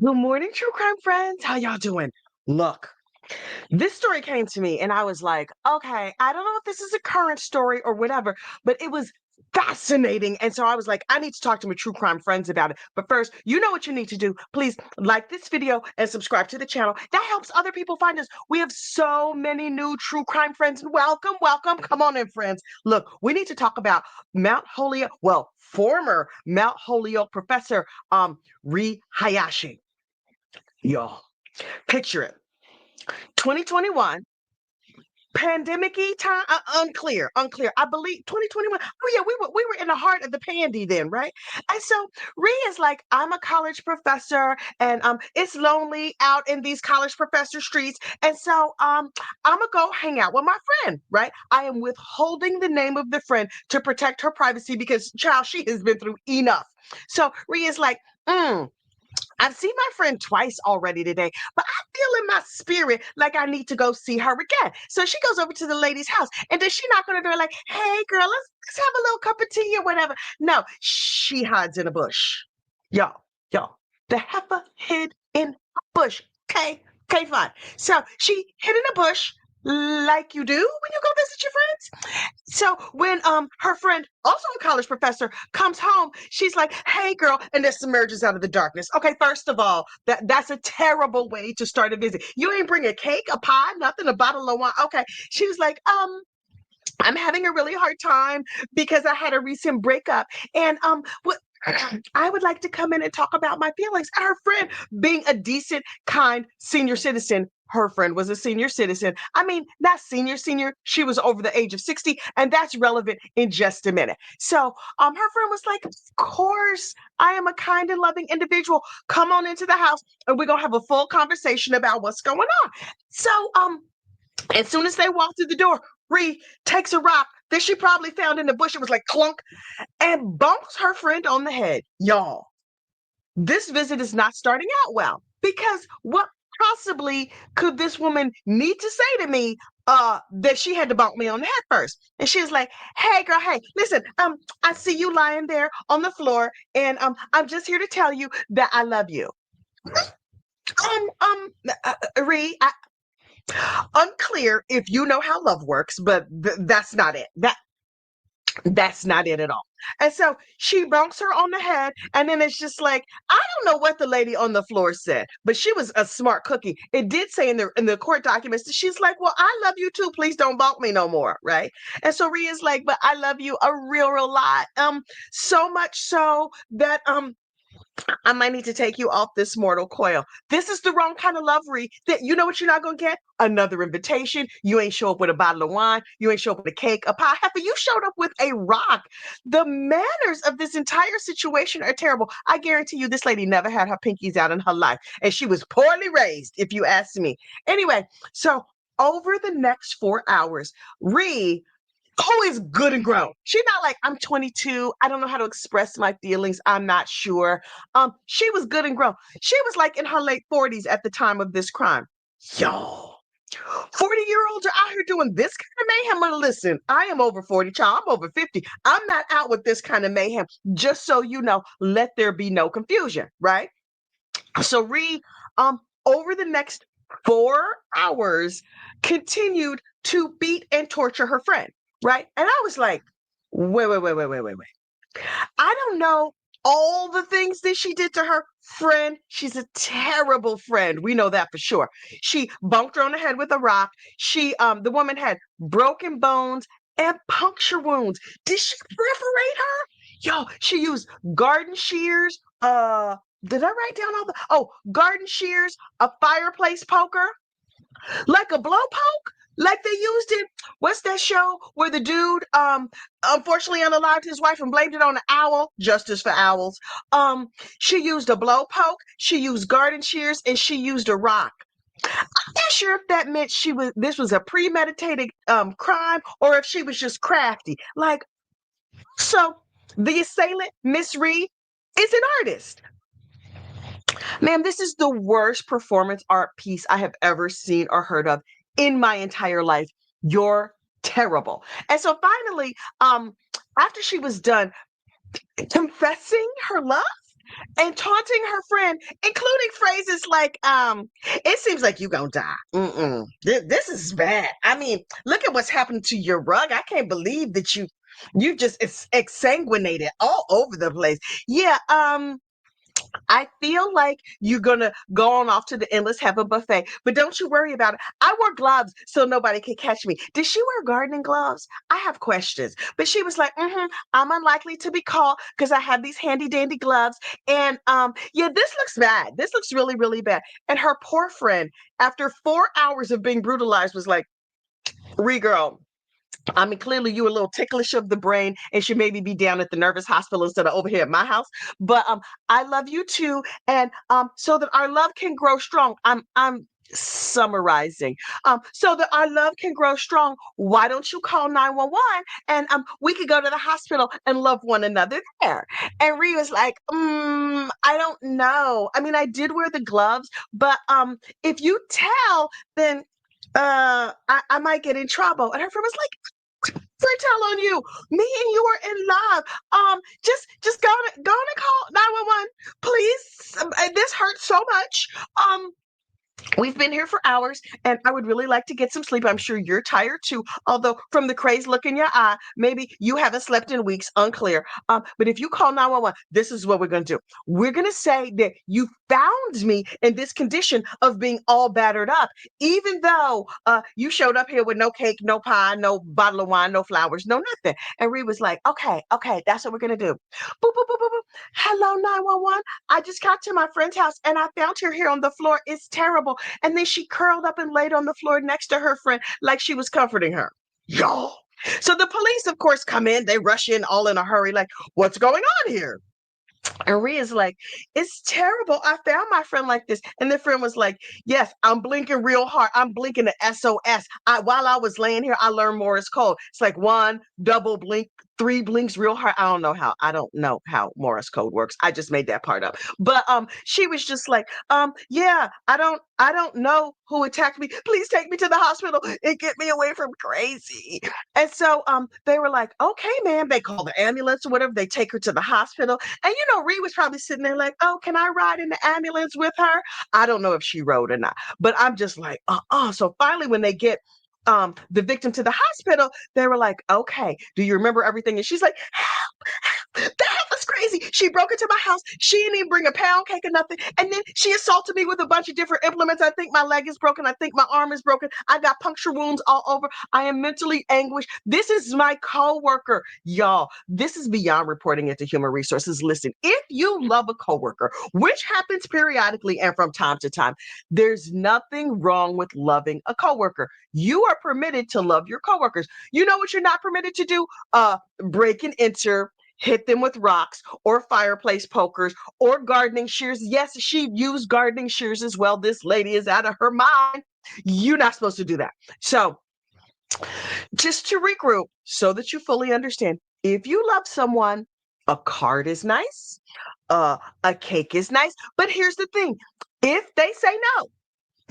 Good morning, true crime friends. How y'all doing? Look, this story came to me and I was like, okay, I don't know if this is a current story or whatever, but it was fascinating. And so I was like, I need to talk to my true crime friends about it. But first, you know what you need to do. Please like this video and subscribe to the channel. That helps other people find us. We have so many new true crime friends. Welcome, welcome. Come on in, friends. Look, we need to talk about Mount Holyoke, well, former Mount Holyoke professor, Rie Hayashi. Y'all, picture it. 2021, pandemic-y time, unclear. I believe 2021. Oh yeah, we were in the heart of the pandy then, right? And so Rhea is like, I'm a college professor, and it's lonely out in these college professor streets, and so I'm gonna go hang out with my friend, right? I am withholding the name of the friend to protect her privacy because, child, she has been through enough. So Rhea is like, I've seen my friend twice already today, but I feel in my spirit like I need to go see her again. So she goes over to the lady's house, and then she knock on the door like, "Hey, girl, let's have a little cup of tea or whatever." No, she hides in a bush. Y'all, the heifer hid in a bush. Okay, fine. So she hid in a bush like you do when you go visit your friends. So when her friend, also a college professor, comes home, she's like, "Hey, girl," and this emerges out of the darkness. Okay, first of all, that's a terrible way to start a visit. You ain't bring a cake, a pie, nothing, a bottle of wine. Okay, she was like, I'm having a really hard time because I had a recent breakup, and what. I would like to come in and talk about my feelings. Her friend, being a decent, kind senior citizen, her friend was a senior citizen. I mean, not senior, she was over the age of 60, and that's relevant in just a minute. So, her friend was like, "Of course, I am a kind and loving individual. Come on into the house, and we're gonna have a full conversation about what's going on." So, as soon as they walk through the door, Ree takes a rock that she probably found in the bush. It was like clunk and bumps her friend on the head. Y'all, this visit is not starting out well because what possibly could this woman need to say to me that she had to bump me on the head first? And she was like, "Hey, girl, hey, listen, I see you lying there on the floor, and I'm just here to tell you that I love you." Ree, unclear if you know how love works, but that's not it. That's not it at all. And so she bonks her on the head, and then it's just like, I don't know what the lady on the floor said, but she was a smart cookie. It did say in the court documents that she's like, "Well, I love you too. Please don't bonk me no more." Right. And so Ria's like, "But I love you a real lot. So much so that I might need to take you off this mortal coil. This is the wrong kind of lovery that you know what you're not gonna get? Another invitation. You ain't show up with a bottle of wine. You ain't show up with a cake, a pie. Heifer, you showed up with a rock. The manners of this entire situation are terrible. I guarantee you this lady never had her pinkies out in her life. And she was poorly raised, if you ask me. Anyway, so over the next 4 hours, Ree, who is good and grown. She's not like, "I'm 22. I don't know how to express my feelings. I'm not sure." She was good and grown. She was like in her late 40s at the time of this crime. Y'all, 40-year-olds are out here doing this kind of mayhem. Well, listen, I am over 40, child. I'm over 50. I'm not out with this kind of mayhem. Just so you know, let there be no confusion, right? So Ree, over the next 4 hours, continued to beat and torture her friend, right? And I was like, wait. I don't know all the things that she did to her friend. She's a terrible friend. We know that for sure. She bumped her on the head with a rock. The woman had broken bones and puncture wounds. Did she perforate her? Yo, she used garden shears. Did I write down all the? Oh, garden shears, a fireplace poker, like a blow poke, like they used it. What's that show where the dude unfortunately unalived his wife and blamed it on an owl? Justice for owls. She used a blow poke, she used garden shears, and she used a rock. I'm not sure if that meant this was a premeditated crime or if she was just crafty. Like, so the assailant, Miss Reed, is an artist. Ma'am, this is the worst performance art piece I have ever seen or heard of in my entire life. You're terrible. And so finally, after she was done confessing her love, and taunting her friend, including phrases like, it seems like you gonna die. This is bad. I mean, look at what's happened to your rug. I can't believe that you just exsanguinated all over the place. Yeah, I feel like you're gonna go on off to the endless heaven buffet, but don't you worry about it. I wore gloves so nobody could catch me. Did she wear gardening gloves? I have questions. But she was like, I'm unlikely to be caught because I have these handy dandy gloves. And yeah, this looks bad. This looks really, really bad. And her poor friend, after 4 hours of being brutalized, was like, Ree girl, I mean, clearly you a little ticklish of the brain and should maybe be down at the nervous hospital instead of over here at my house. But I love you too, and so that our love can grow strong. I'm summarizing. So that our love can grow strong. Why don't you call 911 and we could go to the hospital and love one another there? And Ree was like, I don't know. I mean, I did wear the gloves, but if you tell, then I might get in trouble. And her friend was like, tell on you. Me and you are in love. Just go and call 911, please. This hurts so much. Um, We've been here for hours, and I would really like to get some sleep. I'm sure you're tired too, although from the crazed look in your eye, maybe you haven't slept in weeks, unclear. But if you call 911, this is what we're going to do. We're going to say that you found me in this condition of being all battered up, even though you showed up here with no cake, no pie, no bottle of wine, no flowers, no nothing. And Ree was like, okay, that's what we're going to do. Boop, boop, boop, boop, boop. Hello, 911. I just got to my friend's house and I found her here on the floor. It's terrible. And then she curled up and laid on the floor next to her friend like she was comforting her. Y'all. So the police, of course, come in. They rush in all in a hurry, like, what's going on here? And Ria's like, it's terrible. I found my friend like this. And the friend was like, yes, I'm blinking real hard. I'm blinking the SOS. While I was laying here, I learned Morse code. It's like one double blink, three blinks real hard. I don't know how Morse code works. I just made that part up. But she was just like, yeah, I don't know who attacked me. Please take me to the hospital and get me away from crazy. And so they were like, okay, ma'am. They call the ambulance or whatever. They take her to the hospital. And Ree was probably sitting there like, oh, can I ride in the ambulance with her? I don't know if she rode or not, but I'm just like, So finally, when they get the victim to the hospital, they were like, okay, do you remember everything? And she's like, that was crazy. She broke into my house. She didn't even bring a pound cake or nothing. And then she assaulted me with a bunch of different implements. I think my leg is broken. I think my arm is broken. I got puncture wounds all over. I am mentally anguished. This is my coworker. Y'all, this is beyond reporting into human resources. Listen, if you love a coworker, which happens periodically and from time to time, there's nothing wrong with loving a coworker. You are permitted to love your coworkers. You know what you're not permitted to do? Break and enter, hit them with rocks or fireplace pokers or gardening shears. Yes, she used gardening shears as well. This lady is out of her mind. You're not supposed to do that. So, just to regroup so that you fully understand, if you love someone, a card is nice, a cake is nice. But here's the thing, if they say no,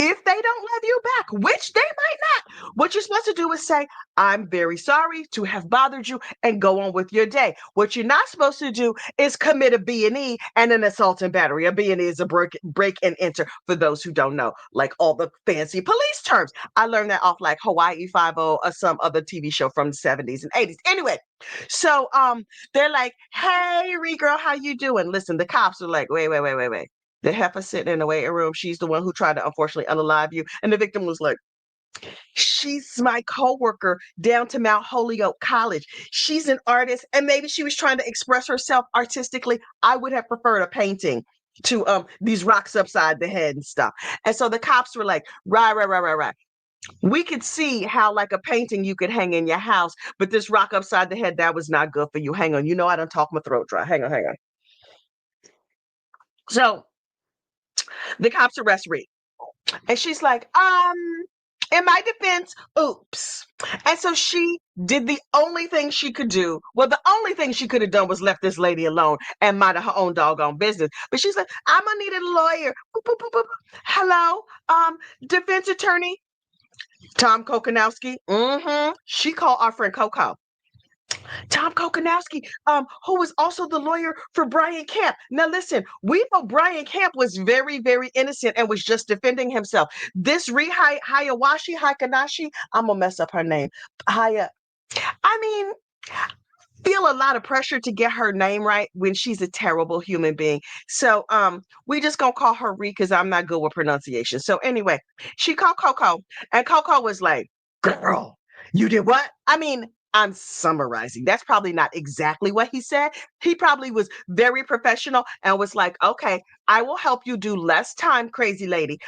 if they don't love you back, which they might not, what you're supposed to do is say, I'm very sorry to have bothered you and go on with your day. What you're not supposed to do is commit a B&E and an assault and battery. A B&E is a break and enter for those who don't know, like all the fancy police terms. I learned that off like Hawaii Five-O or some other TV show from the 70s and 80s. Anyway, so they're like, hey, Ree girl, how you doing? Listen, the cops are like, wait. The heifer sitting in the waiting room. She's the one who tried to unfortunately unalive you. And the victim was like, she's my coworker down to Mount Holyoke College. She's an artist, and maybe she was trying to express herself artistically. I would have preferred a painting to these rocks upside the head and stuff. And so the cops were like, right. We could see how like a painting you could hang in your house, but this rock upside the head, that was not good for you. Hang on. I don't talk my throat dry. Hang on. So the cops arrest Reed. And she's like, in my defense, oops. And so she did the only thing she could do. Well, the only thing she could have done was left this lady alone and minded her own doggone business. But she's like, I'm gonna need a lawyer. Boop, boop, boop, boop. Hello, defense attorney Tom Kokonowski. She called our friend Coco. Tom Kokonowski, who was also the lawyer for Brian Camp. Now, listen, we know Brian Camp was very, very innocent and was just defending himself. This Rie Hachiyanagi, I'm gonna mess up her name. Haya, I mean, feel a lot of pressure to get her name right when she's a terrible human being. So, we just gonna call her Rie because I'm not good with pronunciation. So anyway, she called Coco, and Coco was like, "Girl, you did what?" I mean, I'm summarizing. That's probably not exactly what he said. He probably was very professional and was like, "Okay, I will help you do less time, crazy lady.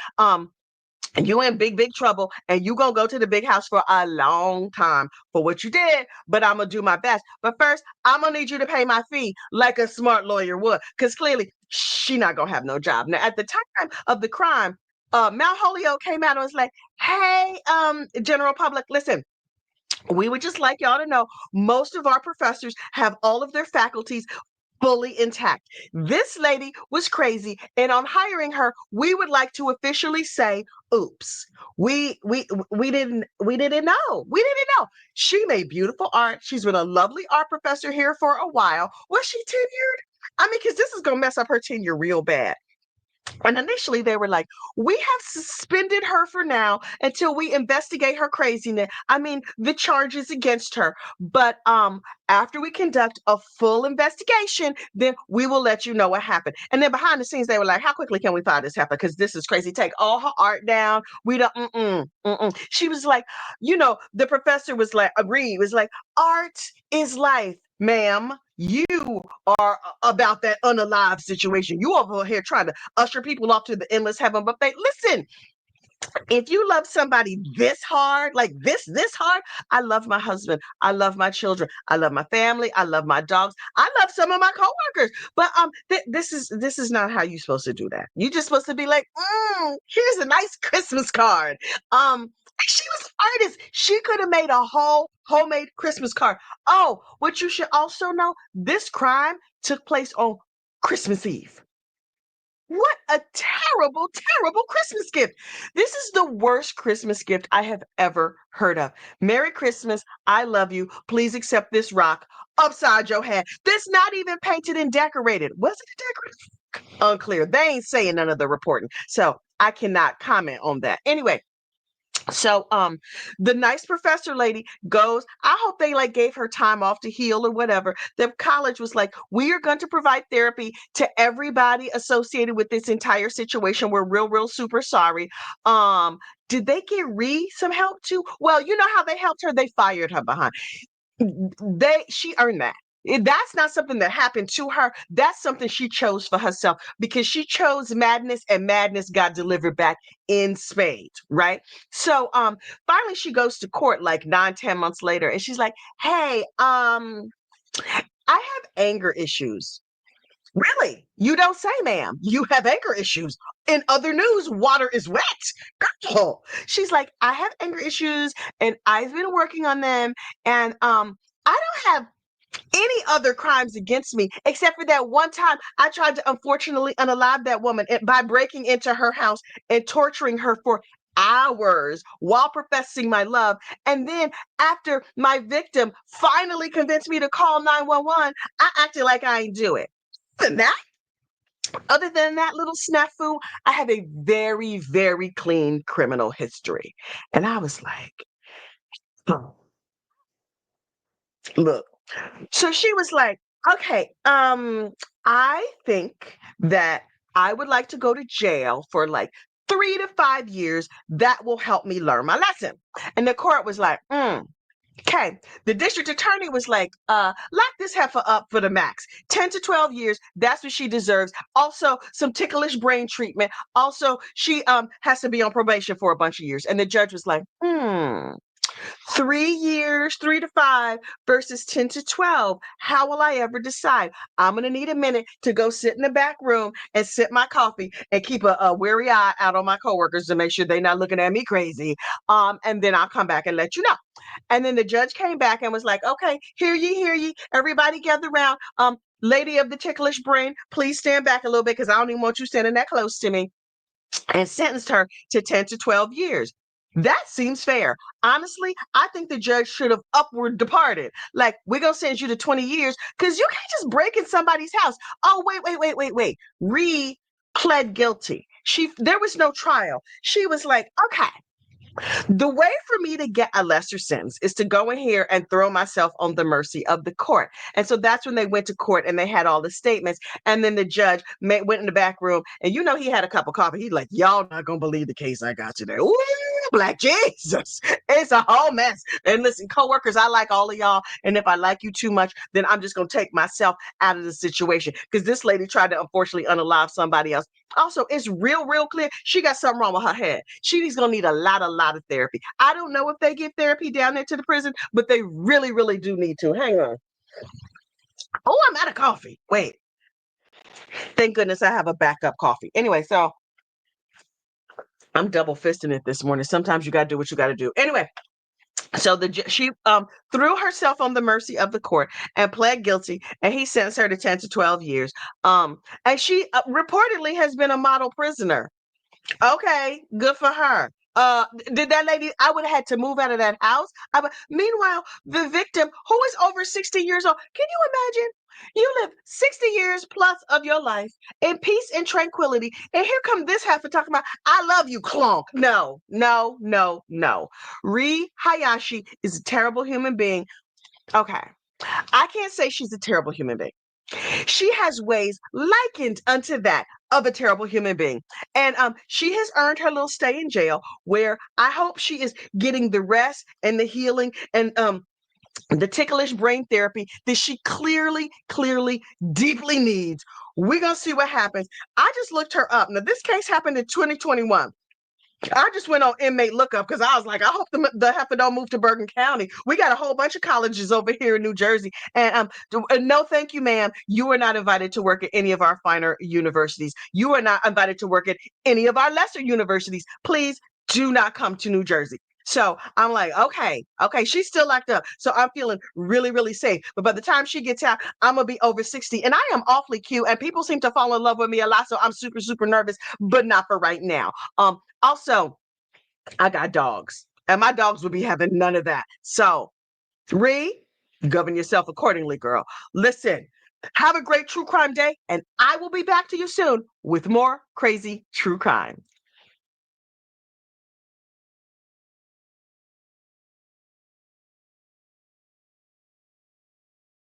And you in big, big trouble, and you gonna go to the big house for a long time for what you did, but I'm gonna do my best. But first, I'm gonna need you to pay my fee like a smart lawyer would, because clearly she not gonna have no job. Now, at the time of the crime, Mount Holyoke came out and was like, "Hey, general public, listen, we would just like y'all to know most of our professors have all of their faculties fully intact. This lady was crazy, and on hiring her, we would like to officially say, oops. We didn't know. We didn't know. She made beautiful art. She's been a lovely art professor here for a while. Was she tenured? I mean, because this is gonna mess up her tenure real bad. And initially they were like, we have suspended her for now until we investigate her craziness. I mean, the charges against her. But after we conduct a full investigation, then we will let you know what happened. And then behind the scenes, they were like, how quickly can we find this happen? Because this is crazy. Take all her art down. We don't, She was like, the professor was like, agreed, was like, art is life, ma'am. You are about that unalive situation. You over here trying to usher people off to the endless heaven. But they listen, if you love somebody this hard, like this hard, I love my husband. I love my children. I love my family. I love my dogs. I love some of my coworkers. But this is not how you're supposed to do that. You're just supposed to be like, here's a nice Christmas card. She was an artist. She could have made a whole homemade Christmas card. Oh, what you should also know, this crime took place on Christmas Eve. What a terrible, terrible Christmas gift. This is the worst Christmas gift I have ever heard of. Merry Christmas. I love you. Please accept this rock upside your head. This not even painted and decorated. Was it decorated? Unclear. They ain't saying none of the reporting. So I cannot comment on that. Anyway, so the nice professor lady goes, I hope they like gave her time off to heal or whatever. The college was like, we are going to provide therapy to everybody associated with this entire situation. We're real super sorry. Did they get Ree some help too? Well, you know how they helped her? They fired her behind. She earned that. That's not something that happened to her. That's something she chose for herself because she chose madness and madness got delivered back in spades, right? So finally she goes to court like 9, 10 months later and she's like, hey, I have anger issues. Really? You don't say, ma'am. You have anger issues. In other news, water is wet. Girl. She's like, I have anger issues and I've been working on them. And I don't have any other crimes against me except for that one time I tried to unfortunately unalive that woman by breaking into her house and torturing her for hours while professing my love. And then after my victim finally convinced me to call 911, I acted like I ain't do it. And that, other than that little snafu, I have a very, very clean criminal history. And I was like, oh, look. So she was like, okay, I think that I would like to go to jail for like 3 to 5 years. That will help me learn my lesson. And the court was like, okay. The district attorney was like, lock this heifer up for the max. 10 to 12 years. That's what she deserves. Also, some ticklish brain treatment. Also, she has to be on probation for a bunch of years. And the judge was like, 3 years, 3 to 5 versus 10 to 12. How will I ever decide? I'm going to need a minute to go sit in the back room and sip my coffee and keep a wary eye out on my coworkers to make sure they're not looking at me crazy. And then I'll come back and let you know. And then the judge came back and was like, okay, hear ye. Everybody gather around. Lady of the ticklish brain, please stand back a little bit because I don't even want you standing that close to me. And sentenced her to 10 to 12 years. That seems fair. Honestly, I think the judge should have upward departed. Like, we're going to send you to 20 years because you can't just break in somebody's house. Oh, wait. Ree pled guilty. There was no trial. She was like, okay, the way for me to get a lesser sentence is to go in here and throw myself on the mercy of the court. And so that's when they went to court and they had all the statements. And then the judge went in the back room and he had a cup of coffee. He's like, y'all not going to believe the case I got today. Ooh, Black Jesus. It's a whole mess. And listen, coworkers, I like all of y'all. And if I like you too much, then I'm just going to take myself out of the situation. Because this lady tried to unfortunately unalive somebody else. Also, it's real clear she got something wrong with her head. She's gonna need a lot of therapy. I don't know if they give therapy down there to the prison, but they really do need to. Hang on. Oh, I'm out of coffee. Wait. Thank goodness I have a backup coffee. Anyway, so I'm double fisting it this morning. Sometimes you gotta do what you gotta do. Anyway, so she threw herself on the mercy of the court and pled guilty, and he sentenced her to 10 to 12 years. And she reportedly has been a model prisoner. Okay, good for her. Did that lady? I would have had to move out of that house. Meanwhile, the victim, who is over 60 years old, can you imagine? You live 60 years plus of your life in peace and tranquility, and here come this heifer talking about, "I love you, clonk." No. Rie Hayashi is a terrible human being. Okay, I can't say she's a terrible human being. She has ways likened unto that of a terrible human being. And she has earned her little stay in jail, where I hope she is getting the rest and the healing and the ticklish brain therapy that she clearly, deeply needs. We're going to see what happens. I just looked her up. Now, this case happened in 2021. I just went on inmate lookup because I was like, I hope the heifer don't move to Bergen County. We got a whole bunch of colleges over here in New Jersey. And no, thank you, ma'am. You are not invited to work at any of our finer universities. You are not invited to work at any of our lesser universities. Please do not come to New Jersey. So I'm like, okay, she's still locked up. So I'm feeling really safe. But by the time she gets out, I'm going to be over 60. And I am awfully cute. And people seem to fall in love with me a lot. So I'm super nervous, but not for right now. Also, I got dogs, and my dogs would be having none of that. So, Ree, govern yourself accordingly, girl. Listen, have a great true crime day, and I will be back to you soon with more crazy true crime.